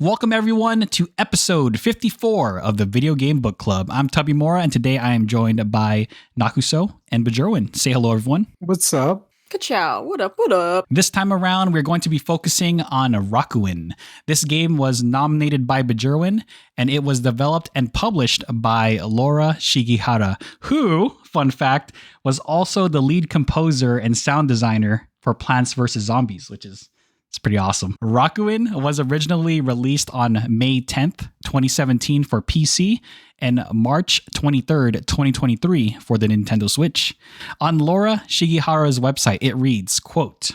Welcome everyone to episode 54 of the Video Game Book Club. I'm Tubby Mora, and today I am joined by Nakuso and Bajerwin. Say hello, everyone. What's up? Ka-chow. What up, what up? This time around, we're going to be focusing on Rakuen. This game was nominated by Bajerwin, and it was developed and published by Laura Shigihara, who, fun fact, was also the lead composer and sound designer for Plants vs. Zombies, which is it's pretty awesome. Rakuen was originally released on May 10th, 2017 for PC and March 23rd, 2023 for the Nintendo Switch. On Laura Shigihara's website, it reads, quote,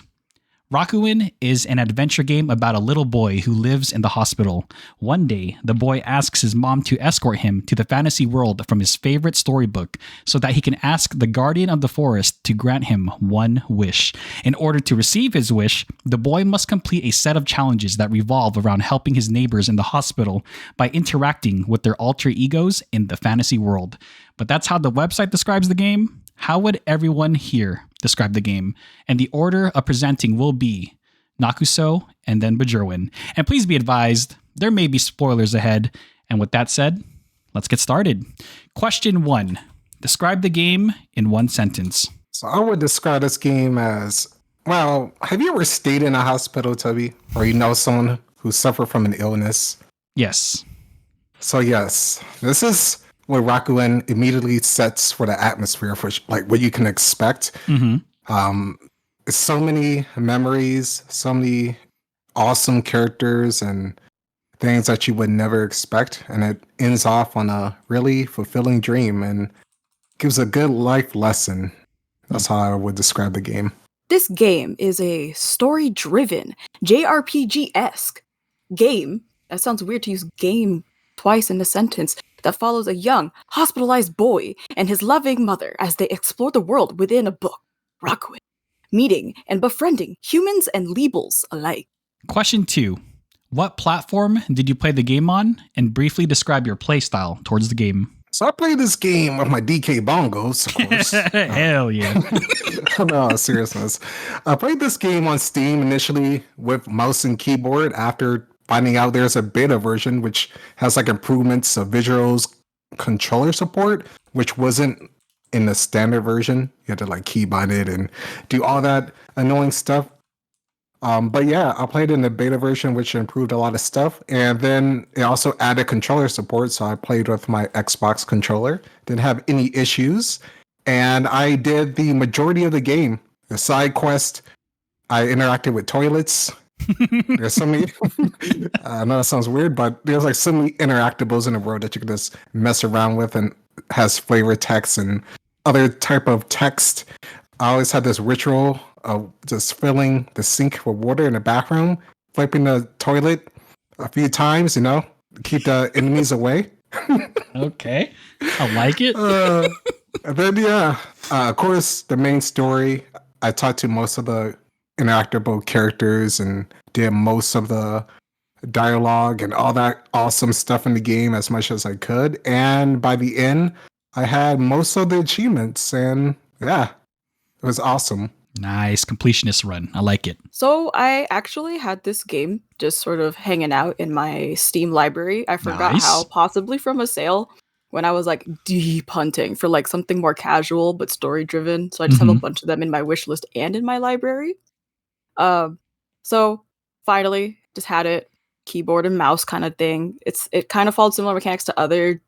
Rakuen is an adventure game about a little boy who lives in the hospital. One day, the boy asks his mom to escort him to the fantasy world from his favorite storybook so that he can ask the guardian of the forest to grant him one wish. In order to receive his wish, the boy must complete a set of challenges that revolve around helping his neighbors in the hospital by interacting with their alter egos in the fantasy world. But that's how the website describes the game. How would everyone here describe the game? And the order of presenting will be Nakuso and then Bajerwin. And please be advised, there may be spoilers ahead. And with that said, let's get started. Question 1. Describe the game in one sentence. So I would describe this game as, well, have you ever stayed in a hospital, Tubby? Or you know someone who suffered from an illness? Yes. So yes, this is what Rakuen immediately sets for the atmosphere for like what you can expect. So many memories, so many awesome characters and things that you would never expect, and it ends off on a really fulfilling dream and gives a good life lesson. That's how I would describe the game. This game is a story-driven, JRPG-esque game. That sounds weird to use game twice in a sentence. That follows a young, hospitalized boy and his loving mother as they explore the world within a book, Rakuen, meeting and befriending humans and Leebles alike. Question 2. What platform did you play the game on? And briefly describe your playstyle towards the game. So I played this game with my DK bongos, of course. Hell yeah. No, seriousness. I played this game on Steam initially with mouse and keyboard after finding out there's a beta version which has like improvements of visuals, controller support, which wasn't in the standard version. You had to like keybind it and do all that annoying stuff. But yeah, I played in the beta version, which improved a lot of stuff. And then it also added controller support. So I played with my Xbox controller. Didn't have any issues. And I did the majority of the game. The side quest, I interacted with toilets. There's so many, I know that sounds weird, but there's like so many interactables in the world that you can just mess around with, and has flavor text and other type of text. I always had this ritual of just filling the sink with water in the bathroom, wiping the toilet a few times, keep the enemies away. Okay. I like it. And then, of course, the main story, I talked to most of the interactable characters and did most of the dialogue and all that awesome stuff in the game as much as I could. And by the end, I had most of the achievements, and yeah, it was awesome. Nice completionist run. I like it. So I actually had this game just sort of hanging out in my Steam library. I forgot how, possibly from a sale, when I was like deep hunting for like something more casual but story driven. So I just have a bunch of them in my wish list and in my library. So finally just had it, keyboard and mouse kind of thing. It kind of follows similar mechanics to other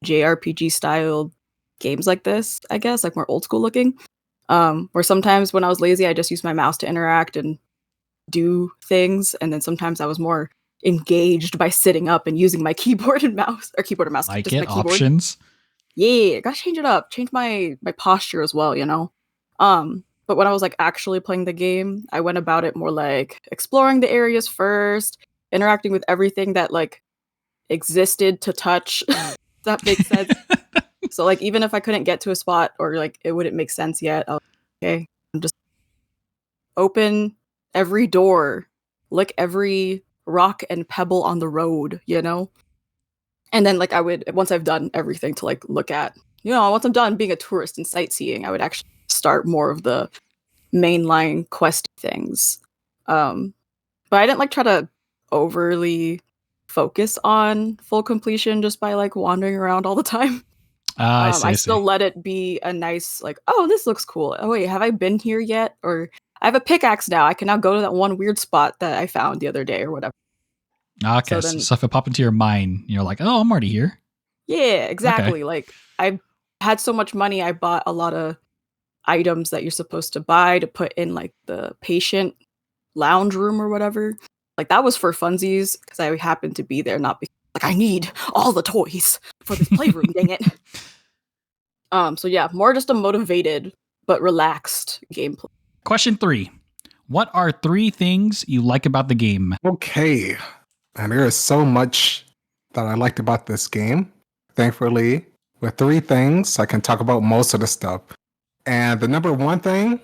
JRPG style games like this, I guess, like more old school looking. Where sometimes when I was lazy, I just used my mouse to interact and do things, and then sometimes I was more engaged by sitting up and using my keyboard and mouse, or keyboard and mouse. Like just it, my keyboard. options. Yeah, gotta change it up, change my posture as well, But when I was like actually playing the game, I went about it more like exploring the areas first, interacting with everything that like existed to touch. If that makes sense. So like even if I couldn't get to a spot or like it wouldn't make sense yet, I was like, okay, I'm just open every door, lick every rock and pebble on the road, And then like I would, once I've done everything to like look at, once I'm done being a tourist and sightseeing, I would actually start more of the mainline quest things. But I didn't like try to overly focus on full completion just by like wandering around all the time. I see. I still let it be a nice like, oh, this looks cool. Oh wait, have I been here yet? Or I have a pickaxe now. I can now go to that one weird spot that I found the other day or whatever. Okay, So then, so if it pop into your mind, you're like, oh, I'm already here. yeah, Okay. exactly. Like I had so much money, I bought a lot of items that you're supposed to buy to put in like the patient lounge room or whatever. Like that was for funsies because I happened to be there, not because like I need all the toys for this playroom. Dang it. So yeah, more just a motivated but relaxed gameplay. Question 3. What are 3 things you like about the game? Okay. And there is so much that I liked about this game. Thankfully, with 3 things, I can talk about most of the stuff. And the number 1 thing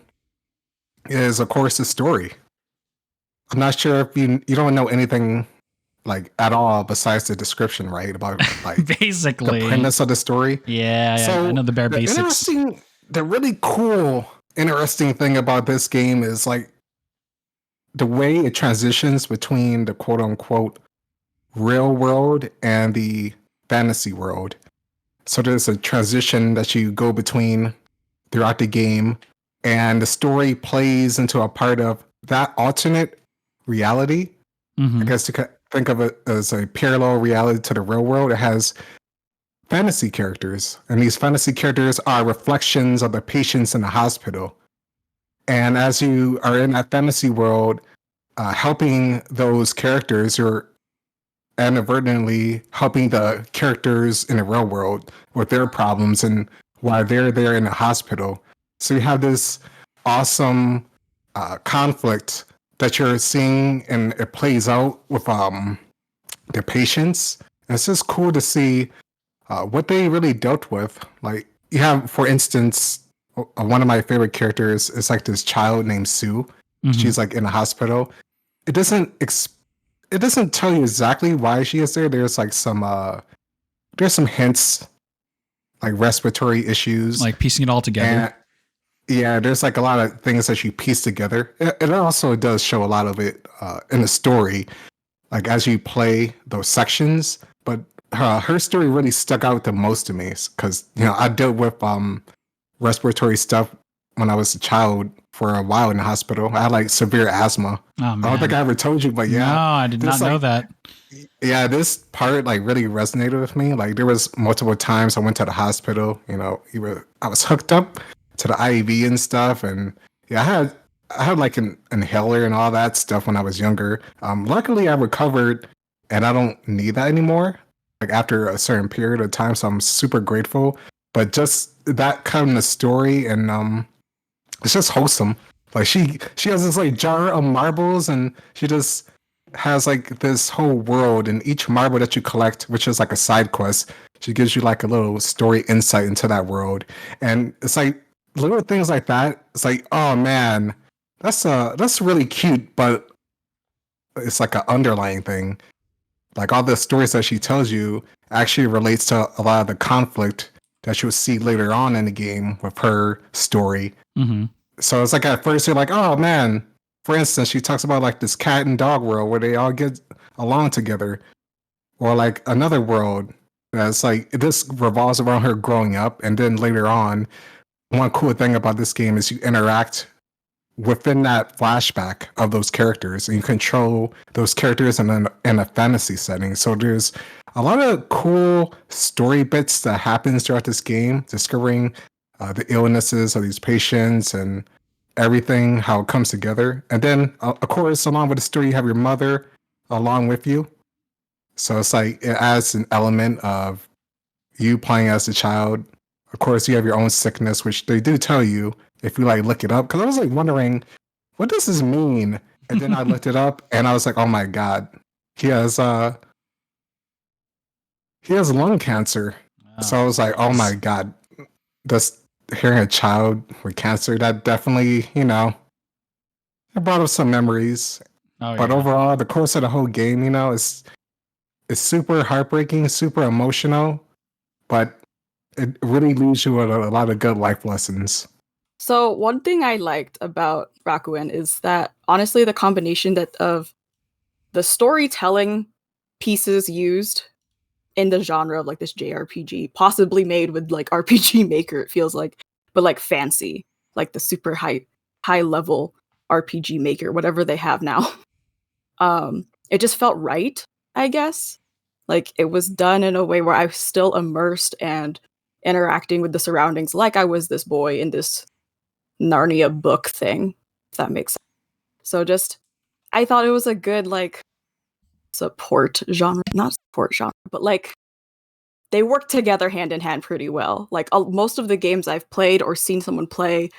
is, of course, the story. I'm not sure if you don't know anything like at all besides the description, right? About like Basically. the premise of the story. Yeah, I know the bare basics. The really cool, interesting thing about this game is like the way it transitions between the quote unquote real world and the fantasy world. So there's a transition that you go between throughout the game, and the story plays into a part of that alternate reality. Mm-hmm. I guess you could think of it as a parallel reality to the real world. It has fantasy characters, and these fantasy characters are reflections of the patients in the hospital. And as you are in that fantasy world, helping those characters, you're inadvertently helping the characters in the real world with their problems and while they're there in the hospital. So you have this awesome conflict that you're seeing, and it plays out with the patients. And it's just cool to see what they really dealt with. Like you have, for instance, one of my favorite characters is like this child named Sue. Mm-hmm. She's like in a hospital. It doesn't tell you exactly why she is there. There's like some hints, like respiratory issues, like piecing it all together. And, yeah, there's like a lot of things that you piece together. It also does show a lot of it in the story, like as you play those sections. But her story really stuck out the most to me because I dealt with respiratory stuff when I was a child for a while in the hospital. I had like severe asthma. Oh, man. I don't think I ever told you, but yeah. No, I did not know that. Yeah, this part like really resonated with me. Like there was multiple times I went to the hospital, I was hooked up to the IV and stuff, and yeah, I had like an inhaler and all that stuff when I was younger. Luckily I recovered and I don't need that anymore, like after a certain period of time, so I'm super grateful. But just that kind of story, and it's just wholesome. Like she has this like jar of marbles, and she just has like this whole world, and each marble that you collect, which is like a side quest, she gives you like a little story insight into that world. And it's like little things like that. It's like, oh man, that's really cute, but it's like an underlying thing. Like all the stories that she tells you actually relates to a lot of the conflict that you'll see later on in the game with her story. Mm-hmm. So it's like at first you're like, oh man. For instance, she talks about like this cat and dog world where they all get along together, or like another world that's like this revolves around her growing up, and then later on, one cool thing about this game is you interact within that flashback of those characters, and you control those characters in a fantasy setting. So there's a lot of cool story bits that happens throughout this game, discovering the illnesses of these patients and everything, how it comes together. And then, of course, along with the story, you have your mother along with you. So it's like it adds an element of you playing as a child. Of course, you have your own sickness, which they do tell you if you like look it up. Because I was like wondering, what does this mean? And then I looked it up, and I was like, oh my god, he has lung cancer. Oh, so I was like, oh my god, just hearing a child with cancer, that definitely, it brought up some memories. But overall, the course of the whole game, it's super heartbreaking, super emotional, but it really leaves you with a lot of good life lessons. So one thing I liked about Rakuen is that honestly the combination of the storytelling pieces used in the genre of like this JRPG, possibly made with like RPG Maker, it feels like, but like fancy, like the super high level RPG Maker, whatever they have now. It just felt right, I guess. Like it was done in a way where I was still immersed and interacting with the surroundings like I was this boy in this Narnia book thing, if that makes sense. So just I thought it was a good like support genre, not support genre, but like they work together hand in hand pretty well. Like most of the games I've played or seen someone play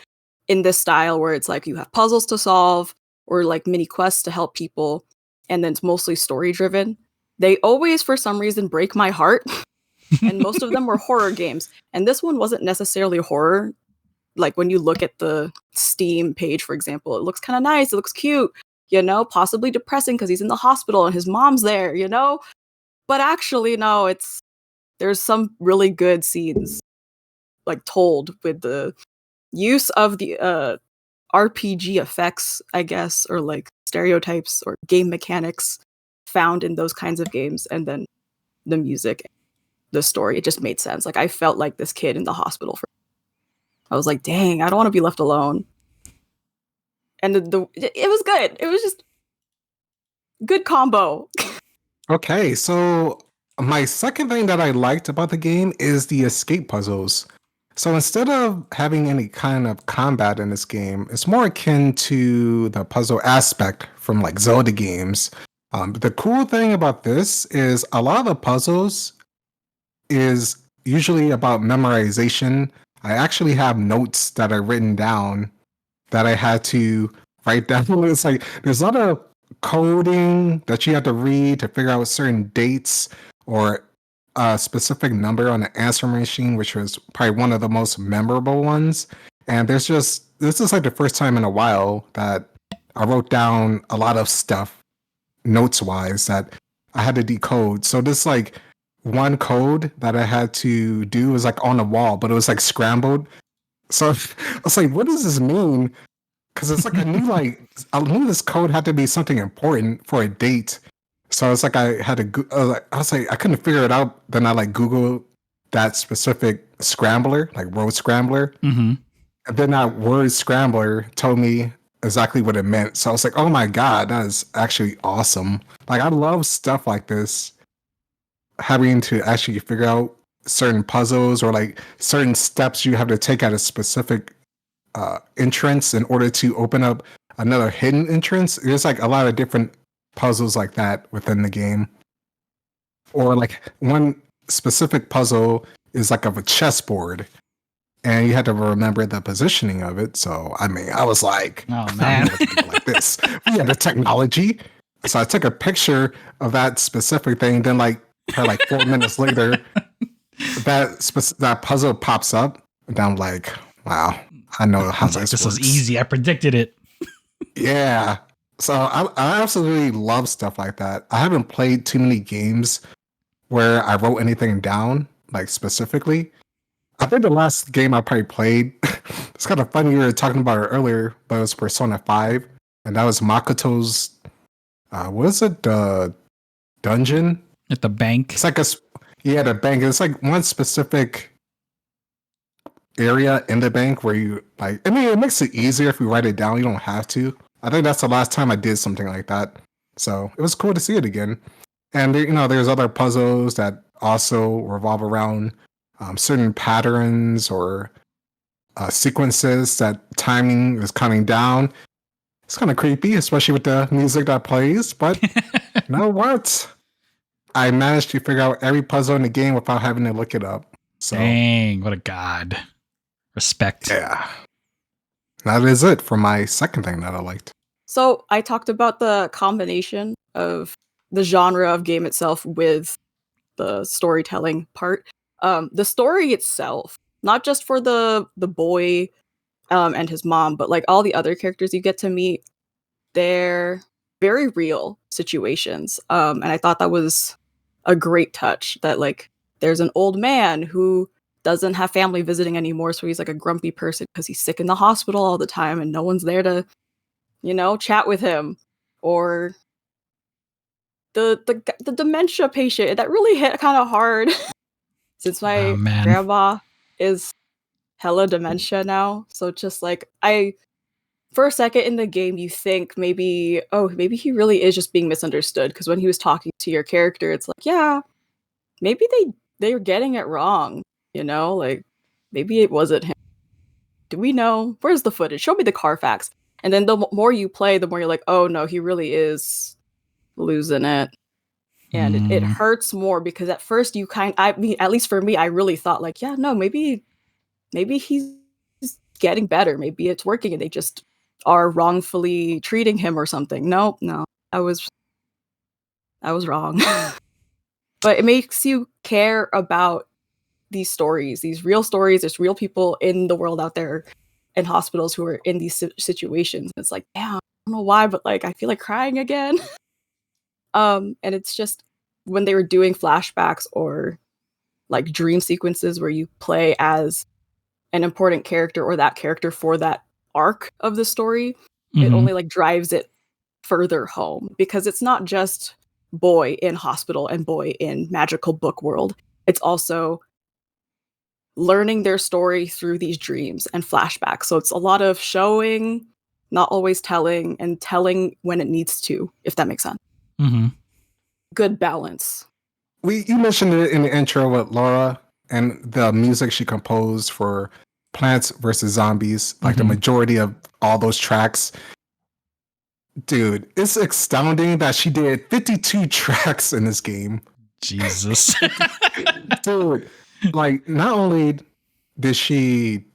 in this style where it's like you have puzzles to solve or like mini quests to help people and then it's mostly story driven. They always for some reason break my heart and most of them were horror games. And this one wasn't necessarily horror. Like when you look at the Steam page, for example, it looks kind of nice, it looks cute, you know, possibly depressing because he's in the hospital and his mom's there, you know? But actually, no, there's some really good scenes like told with the use of the RPG effects, I guess, or like stereotypes or game mechanics found in those kinds of games, and then the music, the story, it just made sense. Like I felt like this kid in the hospital. I was like, dang, I don't want to be left alone. And it was good. It was just good combo. Okay, so my second thing that I liked about the game is the escape puzzles. So instead of having any kind of combat in this game, it's more akin to the puzzle aspect from like Zelda games. But the cool thing about this is a lot of the puzzles is usually about memorization. I actually have notes that are written down that I had to write down. It's like there's a lot of coding that you have to read to figure out certain dates or a specific number on the answer machine, which was probably one of the most memorable ones. And this is like the first time in a while that I wrote down a lot of stuff notes wise that I had to decode. So this like one code that I had to do was like on the wall, but it was like scrambled. So I was like, what does this mean? Because it's like I knew this code had to be something important for a date. So it's like I had to I was like I couldn't figure it out. Then I like Googled that specific scrambler, like word scrambler, and then that word scrambler told me exactly what it meant. So I was like, oh my god, that is actually awesome. Like I love stuff like this, having to actually figure out certain puzzles or like certain steps you have to take at a specific entrance in order to open up another hidden entrance. There's like a lot of different puzzles like that within the game. Or like one specific puzzle is like of a chessboard and you had to remember the positioning of it. So I mean, I was like, oh man, like this. We had the technology. So I took a picture of that specific thing. Then like 4 minutes later, that puzzle pops up. And I'm like, wow, I know how this works. Was easy. I predicted it. Yeah. So I absolutely love stuff like that. I haven't played too many games where I wrote anything down, like specifically. I think the last game I probably played, it's kind of funny, we were talking about it earlier, but it was Persona 5. And that was Makoto's, what is it? The dungeon? At the bank. It's like the bank. It's like one specific area in the bank where you like, I mean, it makes it easier if you write it down. You don't have to. I think that's the last time I did something like that. So it was cool to see it again. And there's other puzzles that also revolve around certain patterns or sequences that timing is coming down. It's kind of creepy, especially with the music that plays. But you know what? I managed to figure out every puzzle in the game without having to look it up. So, dang, what a god. Respect. Yeah. That is it for my second thing that I liked. So I talked about the combination of the genre of game itself with the storytelling part. The story itself, not just for the boy and his mom, but like all the other characters you get to meet, they're very real situations. And I thought that was a great touch that like there's an old man who doesn't have family visiting anymore, so he's like a grumpy person because he's sick in the hospital all the time and no one's there to chat with him. Or the dementia patient, that really hit kind of hard since my grandma is hella dementia now. So just like for a second in the game, you think maybe he really is just being misunderstood, because when he was talking to your character, it's like, yeah, maybe they're getting it wrong, like maybe it wasn't him. Do we know? Where's the footage? Show me the Carfax. And then the more you play, the more you're like, oh no, he really is losing it. And it hurts more, because at first at least for me, I really thought like, yeah, no, maybe he's getting better. Maybe it's working and they just are wrongfully treating him or something. No, I was wrong. But it makes you care about these stories, these real stories. There's real people in the world out there in hospitals who are in these situations. And it's like, damn, I don't know why, but like I feel like crying again. And it's just when they were doing flashbacks or like dream sequences where you play as an important character or that character for that arc of the story, it only like drives it further home, because it's not just boy in hospital and boy in magical book world. It's also learning their story through these dreams and flashbacks. So it's a lot of showing, not always telling, and telling when it needs to, if that makes sense. Good balance. You mentioned it in the intro with Laura and the music she composed for Plants vs. Zombies, like the majority of all those tracks. Dude, it's astounding that she did 52 tracks in this game. Jesus. Dude, like not only did she,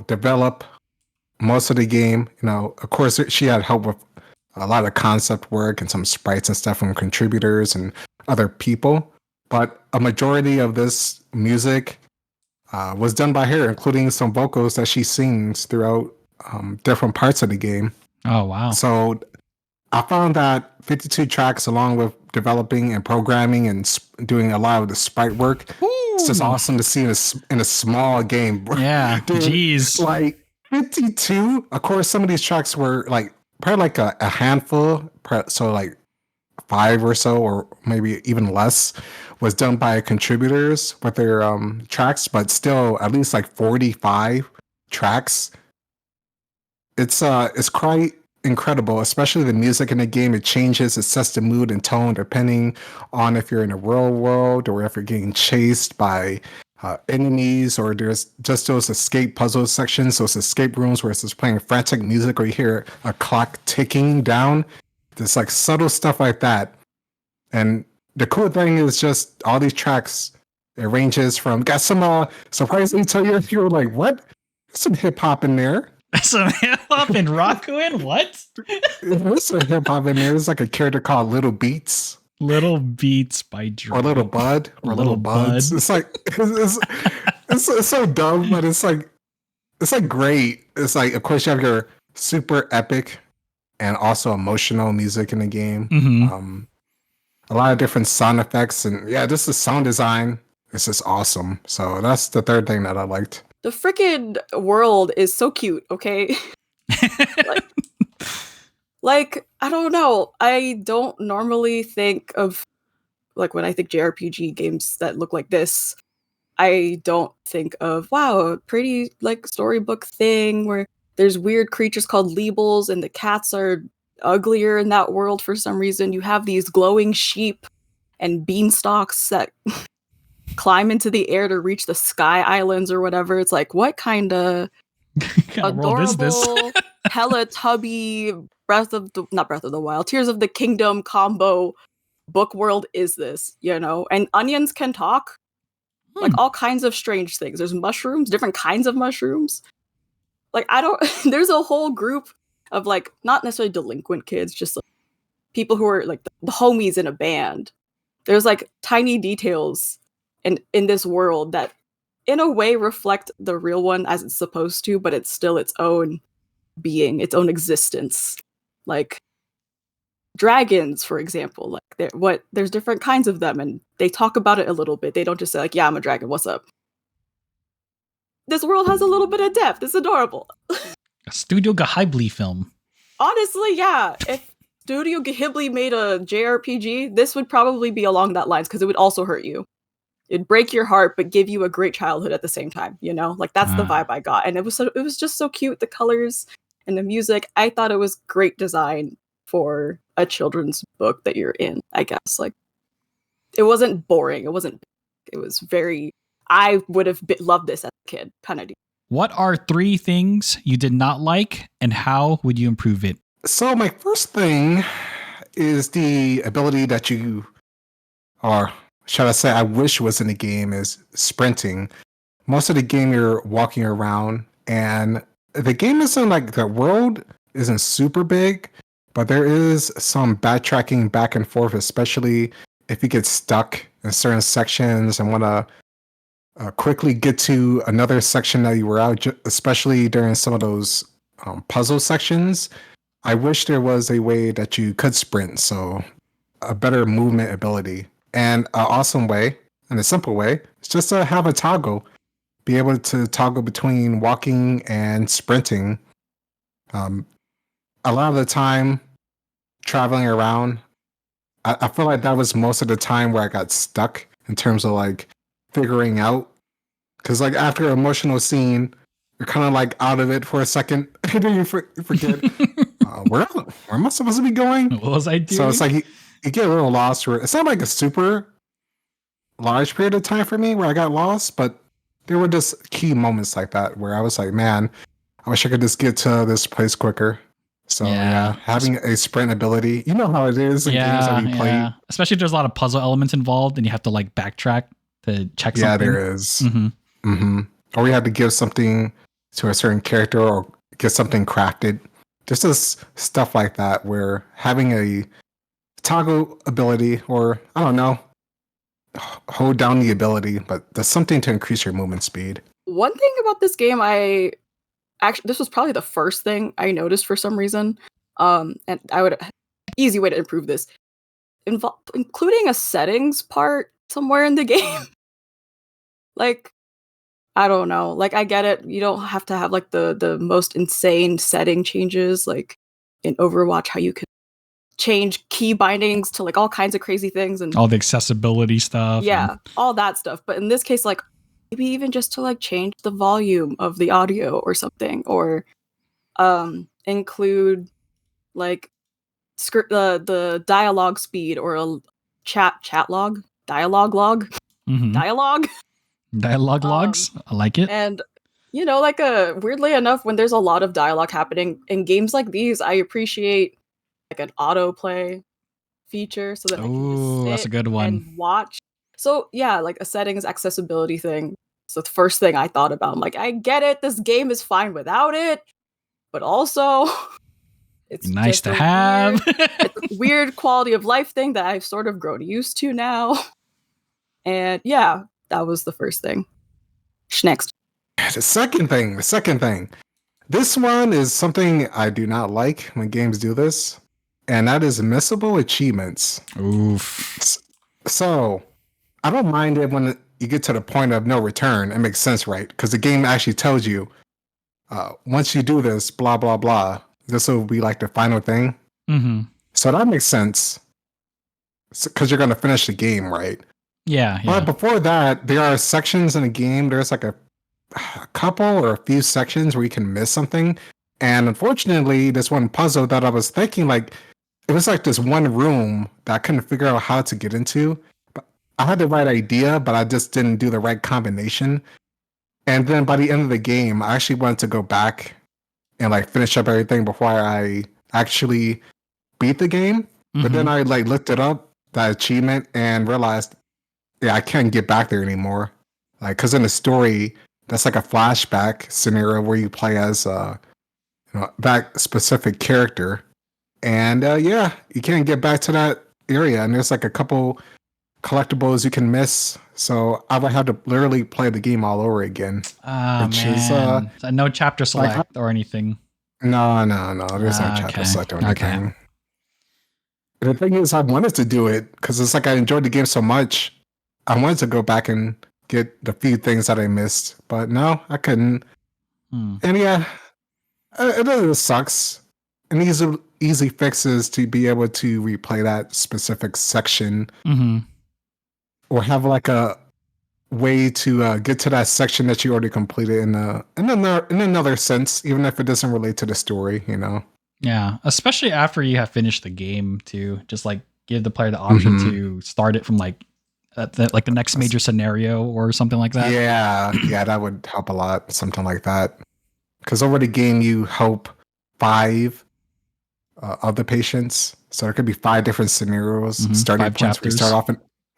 develop most of the game, of course she had help with a lot of concept work and some sprites and stuff from contributors and other people, but a majority of this music was done by her, including some vocals that she sings throughout different parts of the game. Oh, wow. So I found that 52 tracks, along with developing and programming and doing a lot of the sprite work, it's just awesome to see in a small game. Yeah, dude, jeez. Like 52, of course, some of these tracks were like probably like a handful, so like 5 or so, or maybe even less, was done by contributors with their tracks, but still at least like 45 tracks. It's quite incredible, especially the music in the game. It changes, it sets the mood and tone depending on if you're in a real world or if you're getting chased by enemies, or there's just those escape puzzle sections, those escape rooms where it's just playing frantic music, or you hear a clock ticking down. There's like subtle stuff like that. And the cool thing is just all these tracks, it ranges from, got some surprisingly tell you, if you're like, what? There's some hip hop in there. Some hip hop in Rakuen? What? There's some hip hop in there. There's like a character called Little Beats. Little Beats by Drew. Or Little Bud. Or Little Buds. It's like it's so dumb, but it's like great. It's like, of course, you have your super epic and also emotional music in the game. A lot of different sound effects, and yeah, just the sound design is just awesome. So that's the third thing that I liked. The freaking world is so cute, okay? like, I don't know. I don't normally think of, like, when I think JRPG games that look like this, I don't think of, wow, a pretty, like, storybook thing where there's weird creatures called Leebles and the cats are uglier in that world for some reason. You have these glowing sheep and beanstalks that climb into the air to reach the Sky Islands or whatever. It's like, what kind of adorable, hella tubby not Breath of the Wild, Tears of the Kingdom combo book world is this, And onions can talk. Like all kinds of strange things. There's mushrooms, different kinds of mushrooms. Like, there's a whole group of, like, not necessarily delinquent kids, just like people who are like the homies in a band. There's like tiny details in this world that in a way reflect the real one as it's supposed to, but it's still its own being, its own existence. Like dragons, for example, like there's different kinds of them, and they talk about it a little bit. They don't just say like, yeah, I'm a dragon, what's up? This world has a little bit of depth. It's adorable. A Studio Ghibli film. Honestly, yeah. If Studio Ghibli made a JRPG, this would probably be along that lines because it would also hurt you. It'd break your heart, but give you a great childhood at the same time. You know, like that's the vibe I got, and it was just so cute. The colors and the music. I thought it was great design for a children's book that you're in. I guess like it wasn't boring. It wasn't. It was very. I would have loved this as a kid, kind of. What are 3 things you did not like, and how would you improve it? So my first thing is the ability that you, or should I say, I wish was in the game, is sprinting. Most of the game you're walking around, and the game isn't like the world isn't super big, but there is some backtracking back and forth, especially if you get stuck in certain sections and want to quickly get to another section that you were out, especially during some of those puzzle sections. I wish there was a way that you could sprint, so a better movement ability. And an awesome way, and a simple way, is just to have a toggle. Be able to toggle between walking and sprinting. A lot of the time, traveling around, I feel like that was most of the time where I got stuck in terms of like figuring out. Because like after an emotional scene, you're kind of like out of it for a second, and then you forget where am I supposed to be going? What was I doing? So it's like you get a little lost. It's not like a super large period of time for me where I got lost, but there were just key moments like that where I was like, man, I wish I could just get to this place quicker. So yeah, having a sprint ability, you know how it is in games that we play. Especially if there's a lot of puzzle elements involved and you have to like backtrack to check something. Yeah, there is. Or you have to give something to a certain character or get something crafted. Just stuff like that where having a toggle ability, or I don't know, hold down the ability, but there's something to increase your movement speed. One thing about this game, this was probably the first thing I noticed for some reason. And I would easy way to improve this, including a settings part somewhere in the game. Like, I don't know. Like, I get it. You don't have to have like the most insane setting changes, like in Overwatch, how you could change key bindings to like all kinds of crazy things and all the accessibility stuff. Yeah, all that stuff. But in this case, like maybe even just to like change the volume of the audio or something, or include like the dialogue speed or a chat log, dialogue log, dialogue logs. I like it. And you know, like weirdly enough, when there's a lot of dialogue happening in games like these, I appreciate like an autoplay feature so that I can just sit that's a good one. and watch. So yeah, like a settings accessibility thing. So the first thing I thought about, I'm like, I get it, this game is fine without it, but also it's nice to have. It's a weird quality of life thing that I've sort of grown used to now. And yeah, that was the first thing. Next. The second thing. This one is something I do not like when games do this, and that is missable achievements. Oof. So I don't mind it when you get to the point of no return. It makes sense, right? Because the game actually tells you, once you do this, blah, blah, blah, this will be like the final thing. Mm-hmm. So that makes sense because you're going to finish the game, right? Yeah. But before that, there are sections in the game. There's like a couple or a few sections where you can miss something. And unfortunately, this one puzzle that I was thinking, like, it was like this one room that I couldn't figure out how to get into. But I had the right idea, but I just didn't do the right combination. And then by the end of the game, I actually wanted to go back and like finish up everything before I actually beat the game. Mm-hmm. But then I like looked it up, that achievement, and realized, yeah, I can't get back there anymore. Like, because in the story, that's like a flashback scenario where you play as that specific character. And yeah, you can't get back to that area. And there's like a couple collectibles you can miss. So I would have to literally play the game all over again. Which is so no chapter select like, or anything. No. There's no chapter select or anything. Okay. The thing is, I wanted to do it because it's like I enjoyed the game so much. I wanted to go back and get the few things that I missed, but no, I couldn't. And yeah, it really sucks. an easy fixes to be able to replay that specific section, or have like a way to get to that section that you already completed in another sense, even if it doesn't relate to the story, you know. Yeah, especially after you have finished the game, to just like give the player the option to start it from like the next major scenario or something like that. Yeah, that would help a lot. Something like that, because over the game you help 5 of the patients, so there could be 5 different scenarios, starting 5 points where you chapters. start off,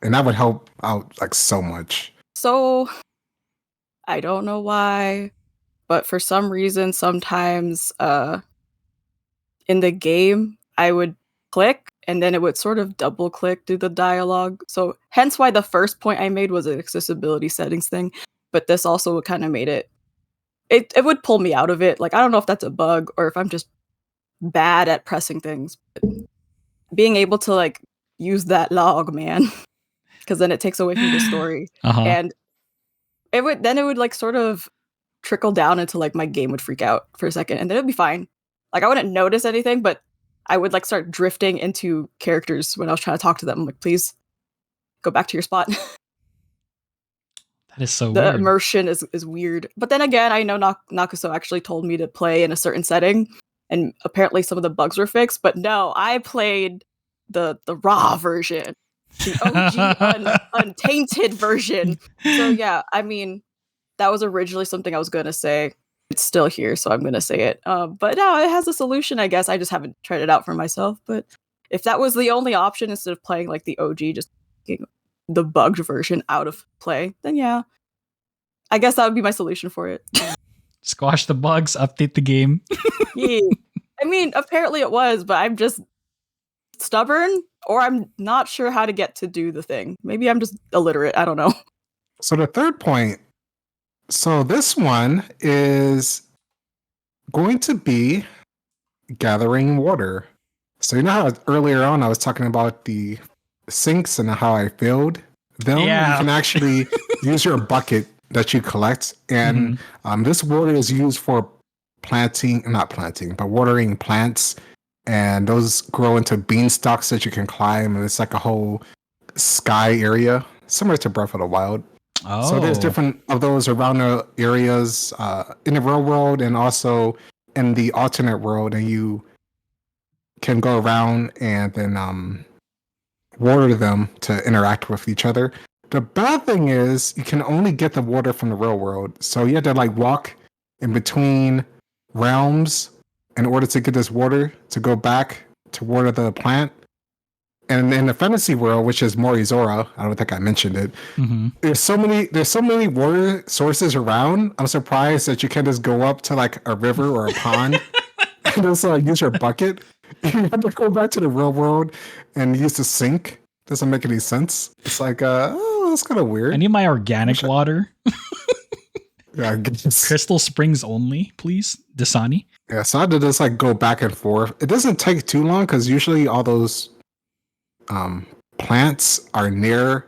and that would help out like so much. So I don't know why, but for some reason, sometimes in the game, I would click and then it would sort of double click through the dialogue. So hence why the first point I made was an accessibility settings thing. But this also kind of made it would pull me out of it. Like I don't know if that's a bug or if I'm just bad at pressing things. But being able to like use that log, man, because then it takes away from the story. And it would like sort of trickle down into like my game would freak out for a second and then it'd be fine. Like I wouldn't notice anything, but I would like start drifting into characters when I was trying to talk to them. I'm like, please go back to your spot. That is so The weird. immersion is weird. But then again, I know Nakuso actually told me to play in a certain setting, and apparently some of the bugs were fixed. But no, I played the raw version, the OG untainted version. So yeah, I mean, that was originally something I was gonna say. It's still here, so I'm gonna say it. But no, it has a solution, I guess. I just haven't tried it out for myself. But if that was the only option instead of playing like the OG, just taking the bugged version out of play, then yeah, I guess that would be my solution for it. Squash the bugs, update the game. Yeah. I mean, apparently it was, but I'm just stubborn, or I'm not sure how to get to do the thing. Maybe I'm just illiterate. I don't know. So the third point. So this one is going to be gathering water. So you know how earlier on I was talking about the sinks and how I filled them? Yeah. You can actually use your bucket that you collect, and this water is used for watering plants, and those grow into beanstalks that you can climb, and it's like a whole sky area, similar to Breath of the Wild. Oh. So there's different of those around the areas in the real world and also in the alternate world, and you can go around and then water them to interact with each other. The bad thing is you can only get the water from the real world, so you have to like walk in between realms in order to get this water to go back to water the plant. And in the fantasy world, which is Morizora, I don't think I mentioned it. There's so many water sources around. I'm surprised that you can't just go up to like a river or a pond and just use your bucket. You have to go back to the real world and use the sink. Doesn't make any sense. It's like, that's kind of weird. I need my organic water. Yeah, I guess. Crystal Springs only, please, Dasani. Yeah, so I had to just like go back and forth. It doesn't take too long because usually all those plants are near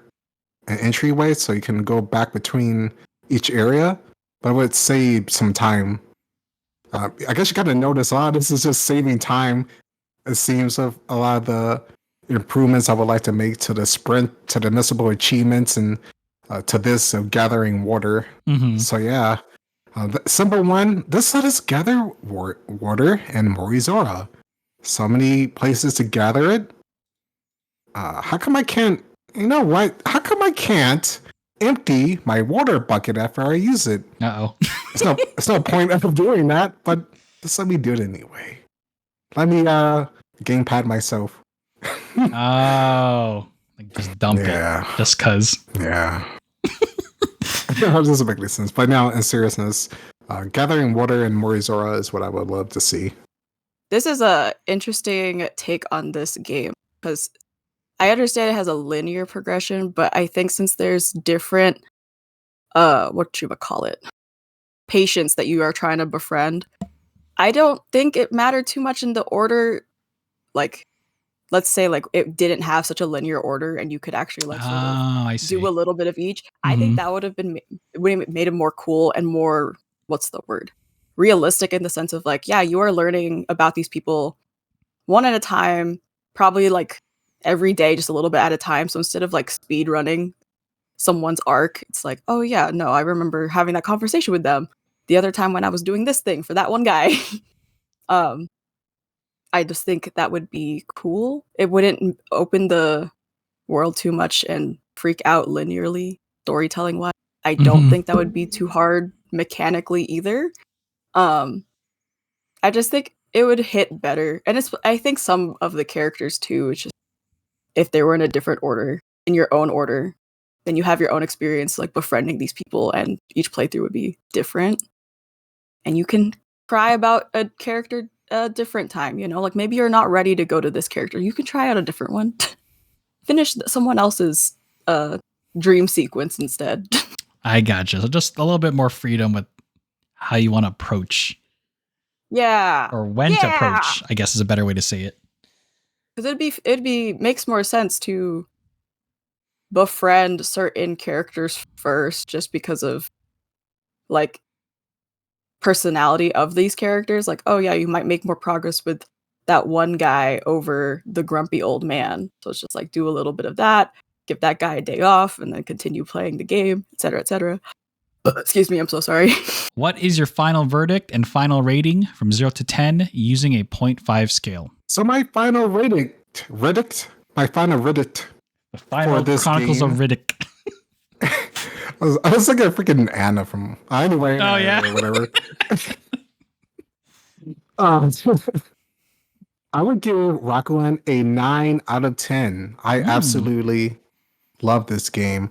an entryway, so you can go back between each area, but it would save some time. I guess you kind of notice a lot of this is just saving time, it seems, of a lot of the improvements I would like to make to the sprint, to the missable achievements, and to this of gathering water. So yeah, the simple one, this let us gather water in Morizora. So many places to gather it. How come I can't? You know what? How come I can't empty my water bucket after I use it? Uh-oh. It's no point of doing that, but just let me do it anyway. Let me gamepad myself. Oh, like just dump it, just cause. Yeah. That doesn't make any sense. But now, in seriousness, gathering water in Morizora is what I would love to see. This is a interesting take on this game because I understand it has a linear progression, but I think since there's different, patients that you are trying to befriend, I don't think it mattered too much in the order. Like, let's say like it didn't have such a linear order, and you could actually like sort of do a little bit of each. I think that would have made it more cool and more, what's the word? realistic in the sense of like, yeah, you are learning about these people one at a time, probably like every day, just a little bit at a time. So instead of like speed running someone's arc, it's like, oh yeah, no, I remember having that conversation with them the other time when I was doing this thing for that one guy. um, I just think that would be cool. It wouldn't open the world too much and freak out linearly storytelling wise. I don't think that would be too hard mechanically either. I just think it would hit better. And I think some of the characters too, it's just if they were in a different order, in your own order, then you have your own experience like befriending these people and each playthrough would be different. And you can cry about a character a different time, like maybe you're not ready to go to this character. You can try out a different one. Finish someone else's dream sequence instead. I gotcha. So just a little bit more freedom with how you want to approach. Yeah. Or when to approach, I guess is a better way to say it. Because it'd be makes more sense to befriend certain characters first just because of like personality of these characters. Like, oh yeah, you might make more progress with that one guy over the grumpy old man. So it's just like do a little bit of that, give that guy a day off, and then continue playing the game, etc., etc. Excuse me, I'm so sorry. What is your final verdict and final rating from 0 to 10 using a 0.5 scale? So my final verdict. The final Chronicles of Riddick. I was like a freaking Anna from anyway. Oh yeah, or whatever. I would give Rakuen a 9 out of 10. I absolutely love this game.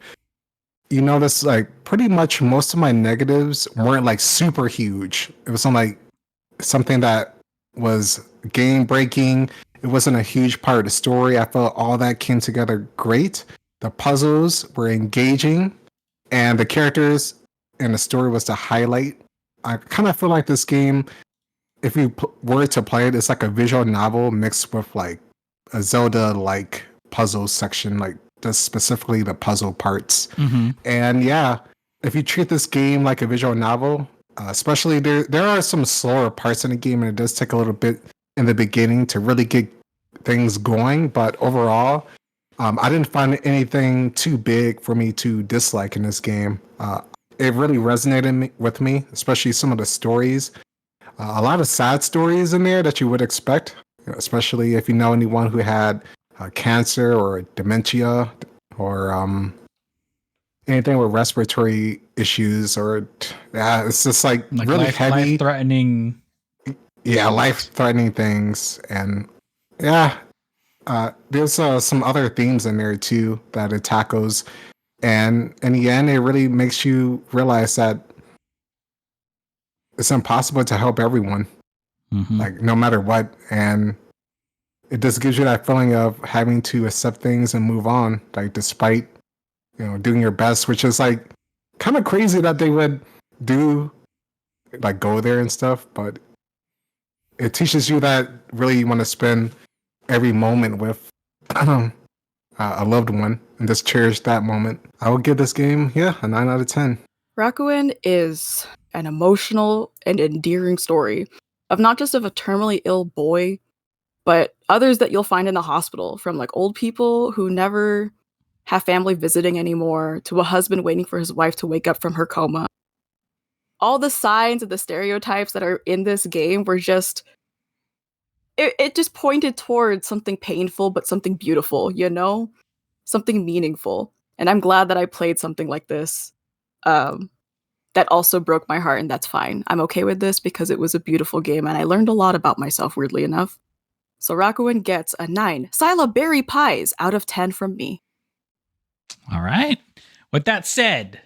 You notice like pretty much most of my negatives weren't like super huge. It was something that was game breaking. It wasn't a huge part of the story. I felt all that came together great. The puzzles were engaging, and the characters and the story was the highlight. I kind of feel like this game, if you were to play it, it's like a visual novel mixed with like a Zelda-like puzzle section, like just specifically the puzzle parts. And yeah, if you treat this game like a visual novel, especially there are some slower parts in the game, and it does take a little bit in the beginning to really get things going. But overall, I didn't find anything too big for me to dislike in this game. It really resonated with me, especially some of the stories. A lot of sad stories in there that you would expect, especially if you know anyone who had cancer or dementia or anything with respiratory issues, or it's just like really heavy, life-threatening. Yeah, life-threatening things, and there's some other themes in there too that it tackles, and in the end, it really makes you realize that it's impossible to help everyone, like no matter what, and it just gives you that feeling of having to accept things and move on, like despite doing your best, which is like kind of crazy that they would do, like go there and stuff, but it teaches you that really you want to spend every moment with a loved one and just cherish that moment. I would give this game, a 9 out of 10. Rakuen is an emotional and endearing story of not just of a terminally ill boy, but others that you'll find in the hospital, from like old people who never have family visiting anymore to a husband waiting for his wife to wake up from her coma. All the signs and the stereotypes that are in this game were just it just pointed towards something painful but something beautiful, something meaningful. And I'm glad that I played something like this that also broke my heart, and that's fine. I'm okay with this because it was a beautiful game and I learned a lot about myself, weirdly enough. So Rakuen gets a 9 Sila berry pies out of 10 from me. All right. With that said,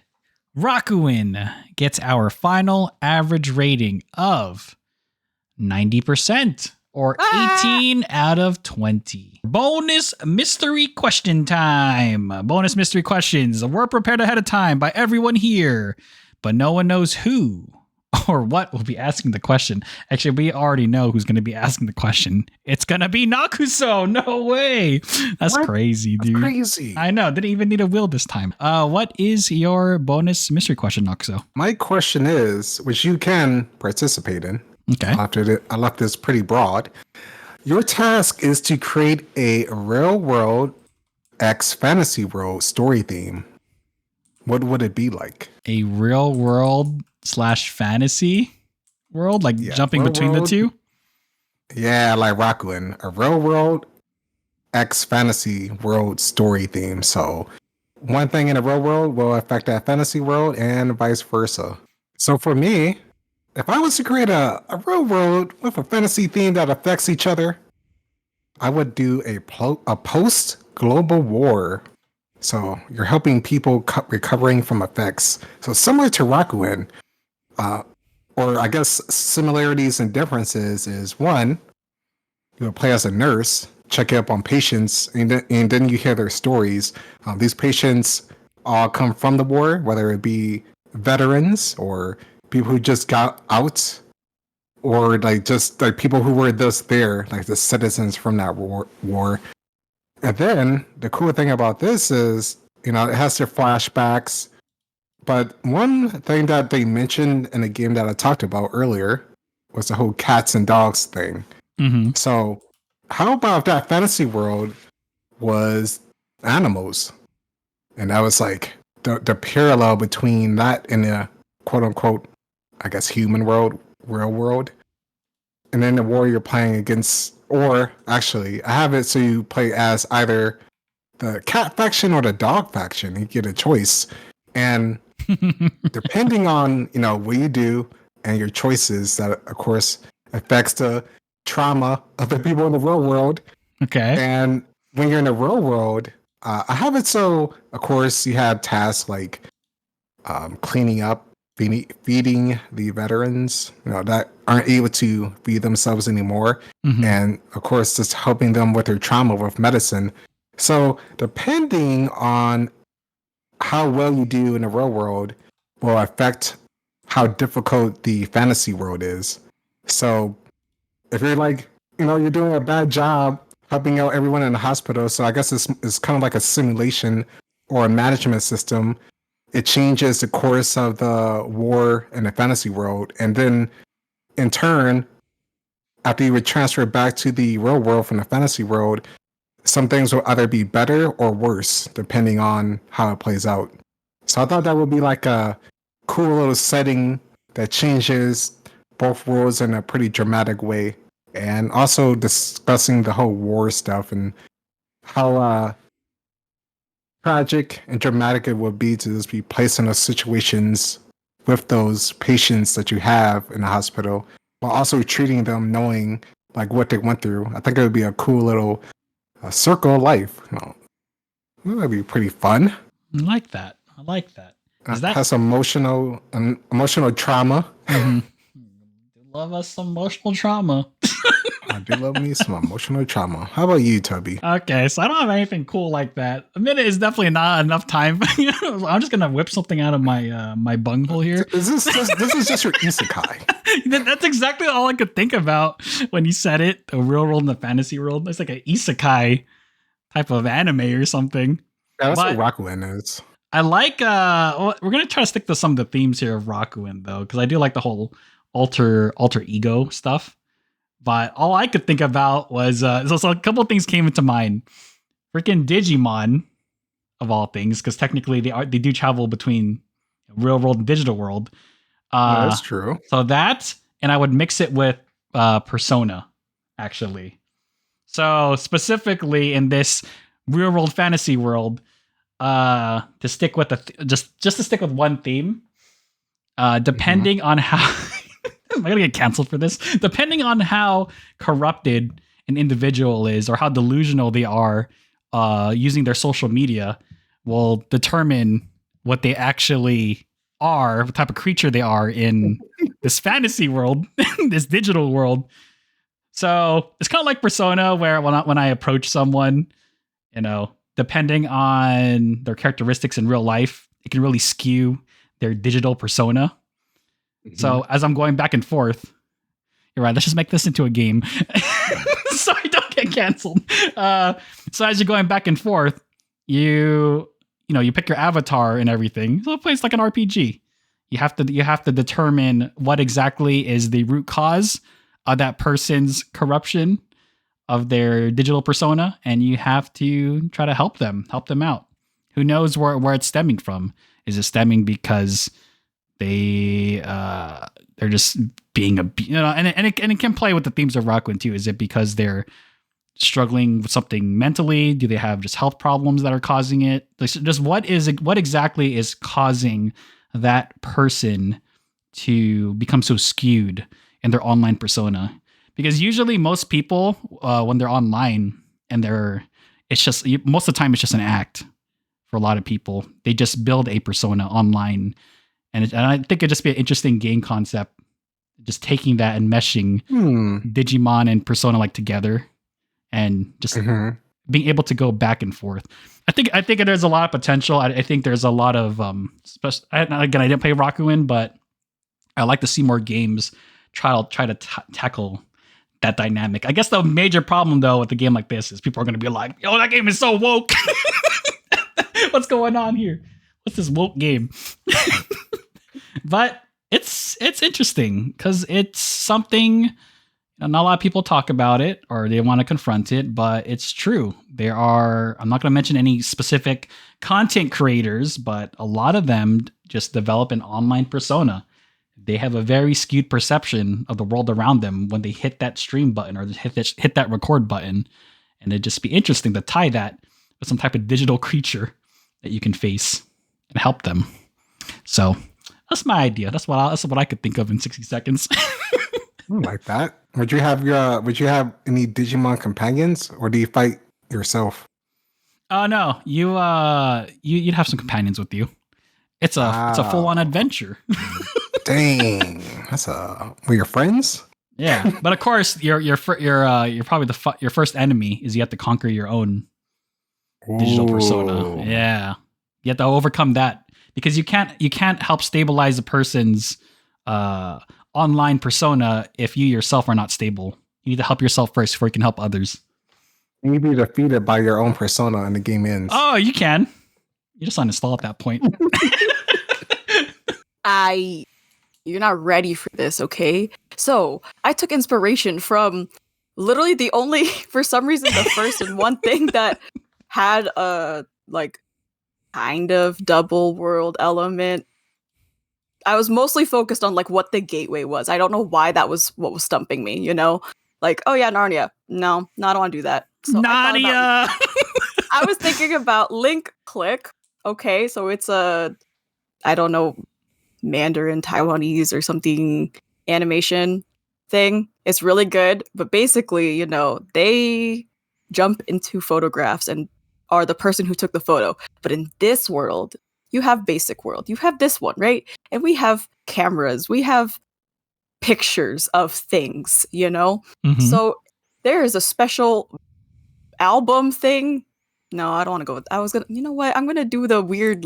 Rakuen gets our final average rating of 90%, or 18 out of 20. Bonus mystery question time. Bonus mystery questions were prepared ahead of time by everyone here, but no one knows who or what will be asking the question. Actually, we already know who's going to be asking the question. It's going to be Nakuso. No way. That's What? crazy, dude. That's crazy. I know. Didn't even need a will this time. What is your bonus mystery question, Nakuso? My question is, which you can participate in. Okay. I left this pretty broad. Your task is to create a real world X fantasy world story theme. What would it be like? A real world / fantasy world, like jumping between the two? Yeah, like Rakuen. A real world X fantasy world story theme. So one thing in a real world will affect that fantasy world and vice versa. So for me, if I was to create a real world with a fantasy theme that affects each other, I would do a post-global war. So you're helping people recovering from effects. So similar to Rakuen, or I guess similarities and differences is one, you'll play as a nurse, check up on patients, and then you hear their stories. These patients all come from the war, whether it be veterans or people who just got out, or like just like people who were just there, like the citizens from that war. And then the cool thing about this is, it has their flashbacks. But one thing that they mentioned in a game that I talked about earlier was the whole cats and dogs thing. Mm-hmm. So how about that fantasy world was animals? And that was like the parallel between that and the quote unquote, I guess, human world, real world. And then the war you're playing against, or actually, I have it so you play as either the cat faction or the dog faction. You get a choice. And depending on, what you do and your choices, that of course affects the trauma of the people in the real world. Okay. And when you're in the real world, I have it so, of course, you have tasks like cleaning up, feeding the veterans, that aren't able to feed themselves anymore. Mm-hmm. And of course, just helping them with their trauma with medicine. So depending on how well you do in the real world will affect how difficult the fantasy world is. So if you're like, you're doing a bad job helping out everyone in the hospital, so I guess it's kind of like a simulation or a management system. It changes the course of the war in the fantasy world. And then in turn, after you would transfer back to the real world from the fantasy world, some things will either be better or worse, depending on how it plays out. So I thought that would be like a cool little setting that changes both worlds in a pretty dramatic way. And also discussing the whole war stuff and how tragic and dramatic it would be to just be placed in those situations with those patients that you have in the hospital, while also treating them knowing like what they went through. I think it would be a cool little circle of life. That'd be pretty fun. I like that. Has emotional trauma. Mm-hmm. Love us some emotional trauma. I do love me some emotional trauma. How about you, Tubby? Okay, so I don't have anything cool like that. A minute is definitely not enough time. I'm just gonna whip something out of my my bunghole here. This is just your isekai. That's exactly all I could think about when you said it. The real world and the fantasy world. It's like an isekai type of anime or something. Yeah, that's what Rakuen is. I like. We're gonna try to stick to some of the themes here of Rakuen though, because I do like the whole alter ego stuff. But all I could think about was so a couple of things came into mind. Freaking Digimon, of all things, because technically they do travel between real world and digital world. That's true. So that, and I would mix it with Persona, actually. So specifically in this real world fantasy world, to stick with just to stick with one theme, depending on how. Am I gonna get canceled for this? Depending on how corrupted an individual is or how delusional they are using their social media will determine what they actually are, what type of creature they are in this fantasy world, this digital world. So it's kind of like Persona, where when I approach someone, depending on their characteristics in real life, it can really skew their digital persona. So as I'm going back and forth, you're right. Let's just make this into a game, so I don't get canceled. So as you're going back and forth, you pick your avatar and everything. So it plays like an RPG. You have to determine what exactly is the root cause of that person's corruption of their digital persona, and you have to try to help them out. Who knows where it's stemming from? Is it stemming because they're just being and it can play with the themes of Rakuen too. Is it because they're struggling with something mentally? Do they have just health problems that are causing it? Just what exactly is causing that person to become so skewed in their online persona? Because usually most people, when they're online and most of the time it's just an act. For a lot of people, they just build a persona online, and I think it'd just be an interesting game concept, just taking that and meshing Digimon and Persona like together, and just being able to go back and forth. I think there's a lot of potential. I think there's a lot of again, I didn't play Rakuen, but I like to see more games try to tackle that dynamic. I guess the major problem though with a game like this is people are going to be like, "Yo, that game is so woke." What's going on here? What's this woke game? But it's interesting because it's something not a lot of people talk about it or they want to confront it, but it's true. I'm not going to mention any specific content creators, but a lot of them just develop an online persona. They have a very skewed perception of the world around them when they hit that stream button or hit that record button. And it'd just be interesting to tie that with some type of digital creature that you can face and help them. So that's my idea. That's what I could think of in 60 seconds. I like that. Would you have any Digimon companions, or do you fight yourself? Oh no, you'd have some companions with you. It's a full on adventure. Dang, were your friends? Yeah, but of course you're probably your first enemy is you have to conquer your own digital persona. Yeah, you have to overcome that because you can't help stabilize a person's online persona if you yourself are not stable. You need to help yourself first before you can help others. You need to be defeated by your own persona and the game ends. Oh, you can. You just uninstall at that point. You're not ready for this, okay? So I took inspiration from literally for some reason, the first and one thing that had a kind of double world element. I was mostly focused on what the gateway was. I don't know why that was what was stumping me, oh yeah, Narnia. No, I don't want to do that. So Narnia! I was thinking about Link Click. Okay, so it's I don't know, Mandarin, Taiwanese or something animation thing. It's really good, but basically, they jump into photographs and are the person who took the photo. But in this world, you have basic world. You have this one, right? And we have cameras. We have pictures of things, Mm-hmm. So there is a special album thing. No, I don't want to go with. I was gonna. You know what? I'm gonna do the weird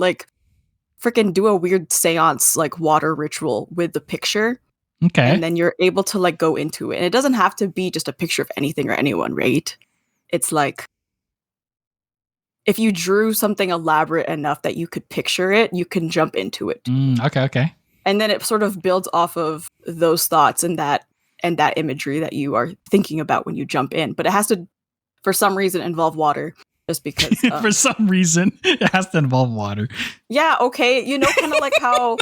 freaking do a weird seance water ritual with the picture. Okay. And then you're able to go into it. And it doesn't have to be just a picture of anything or anyone, right? It's if you drew something elaborate enough that you could picture it, you can jump into it. Okay. And then it sort of builds off of those thoughts and that imagery that you are thinking about when you jump in. But it has to, for some reason, involve water. Just because for some reason it has to involve water. Yeah, okay. Kind of like how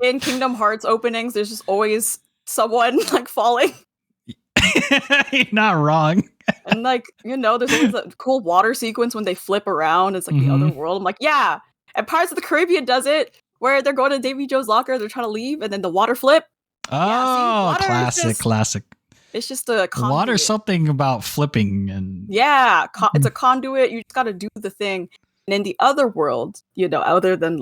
in Kingdom Hearts openings, there's just always someone falling. You're not wrong. And there's always a cool water sequence when they flip around. It's the other world. I'm like, yeah. And Pirates of the Caribbean does it where they're going to Davy Joe's locker, they're trying to leave, and then the water flip. Oh, yeah, classic. It's just a conduit. Water's something about flipping and it's a conduit. You just got to do the thing. And in the other world, other than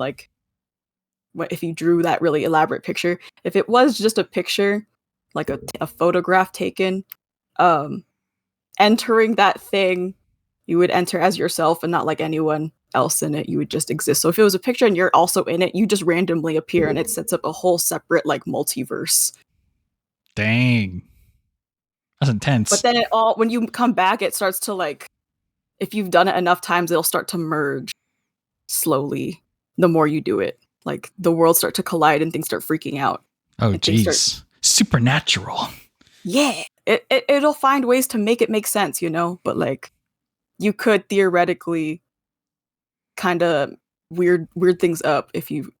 if you drew that really elaborate picture, if it was just a picture, a photograph taken, entering that thing, you would enter as yourself and not like anyone else in it. You would just exist. So if it was a picture and you're also in it, you just randomly appear and it sets up a whole separate like multiverse. Dang. That's intense. But then when you come back, it starts to like, if you've done it enough times, it'll start to merge slowly the more you do it. Like the worlds start to collide and things start freaking out. Oh, jeez. Supernatural. Yeah. It'll find ways to make it make sense, you know? But like, you could theoretically kind of weird things up if you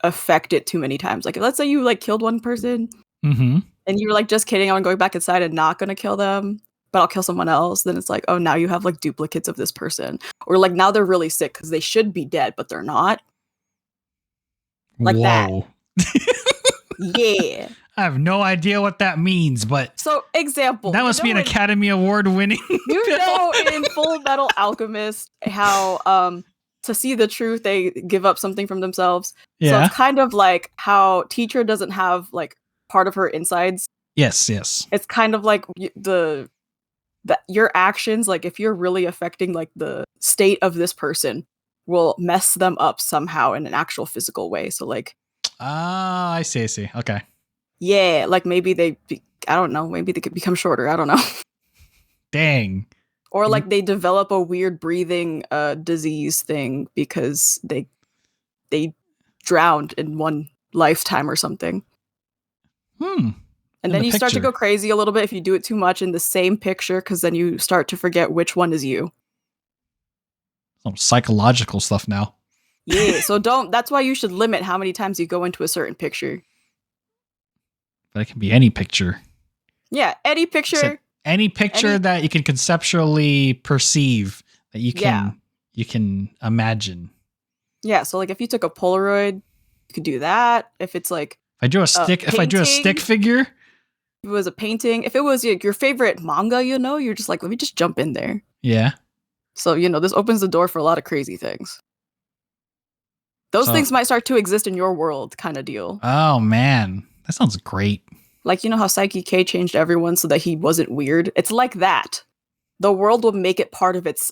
affect it too many times. Like, let's say you like killed one person and you were like, just kidding, I'm going back inside and not gonna kill them, but I'll kill someone else. Then it's like, oh, now you have like duplicates of this person. Or like now they're really sick because they should be dead, but they're not. Like Whoa. that. Yeah. I have no idea what that means, but so example. That must be an Academy Award winning. You know, in Full Metal Alchemist, how to see the truth, they give up something from themselves. Yeah. So it's kind of like how Teacher doesn't have like part of her insides. Yes, yes. It's kind of like your actions, like if you're really affecting like the state of this person, will mess them up somehow in an actual physical way. So like, I see. Okay. Yeah, like maybe I don't know, maybe they could become shorter. I don't know. Dang. Or like they develop a weird breathing disease thing because they drowned in one lifetime or something. And then you start to go crazy a little bit if you do it too much in the same picture, because then you start to forget which one is you. Some psychological stuff now. Yeah, so that's why you should limit how many times you go into a certain picture. But it can be any picture. Yeah, any picture. Any picture that you can conceptually perceive, that you can imagine. Yeah, so like if you took a Polaroid, you could do that. If it's like if I drew a stick figure. If it was a painting, if it was your favorite manga, you know, you're just like, let me just jump in there. Yeah. So, you know, this opens the door for a lot of crazy things. Those things might start to exist in your world, kind of deal. Oh, man. That sounds great. Like, you know how Psyche K changed everyone so that he wasn't weird? It's like that. The world will make it part of its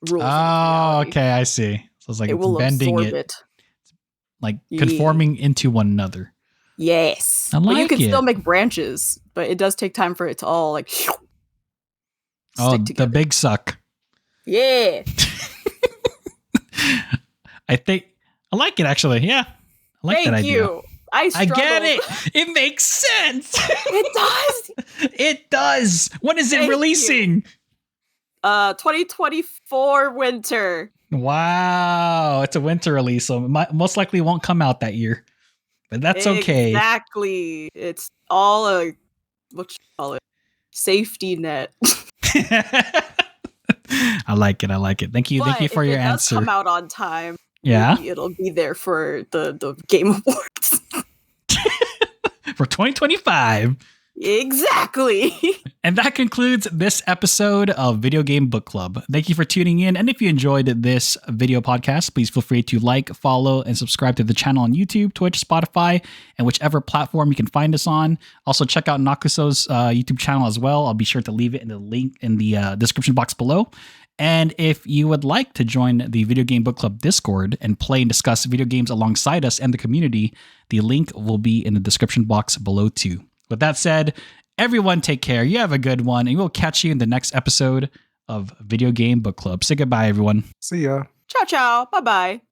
rules. Oh, okay. I see. So it's like it will bending absorb it. Like conforming into one another. Yes. I like but you can it. still make branches, but it does take time for it to all like stick together. The big suck. Yeah. I like it, actually. Yeah. I like that idea. Thank you. I get it. It makes sense. It does. It does. When is it releasing? 2024 winter. Wow. It's a winter release, so it most likely won't come out that year. But that's okay. Exactly. It's all a, what you call it, safety net. I like it. Thank you for your answer. If it does come out on time, yeah, it'll be there for the Game Awards. For 2025. Exactly. And that concludes this episode of Video Game Book Club. Thank you for tuning in. And if you enjoyed this video podcast, please feel free to like, follow, and subscribe to the channel on YouTube, Twitch, Spotify, and whichever platform you can find us on. Also, check out Nakuso's YouTube channel as well. I'll be sure to leave it in the link in the description box below. And if you would like to join the Video Game Book Club Discord and play and discuss video games alongside us and the community, the link will be in the description box below too. With that said, everyone take care. You have a good one, and we'll catch you in the next episode of Video Game Book Club. Say goodbye, everyone. See ya. Ciao, ciao. Bye-bye.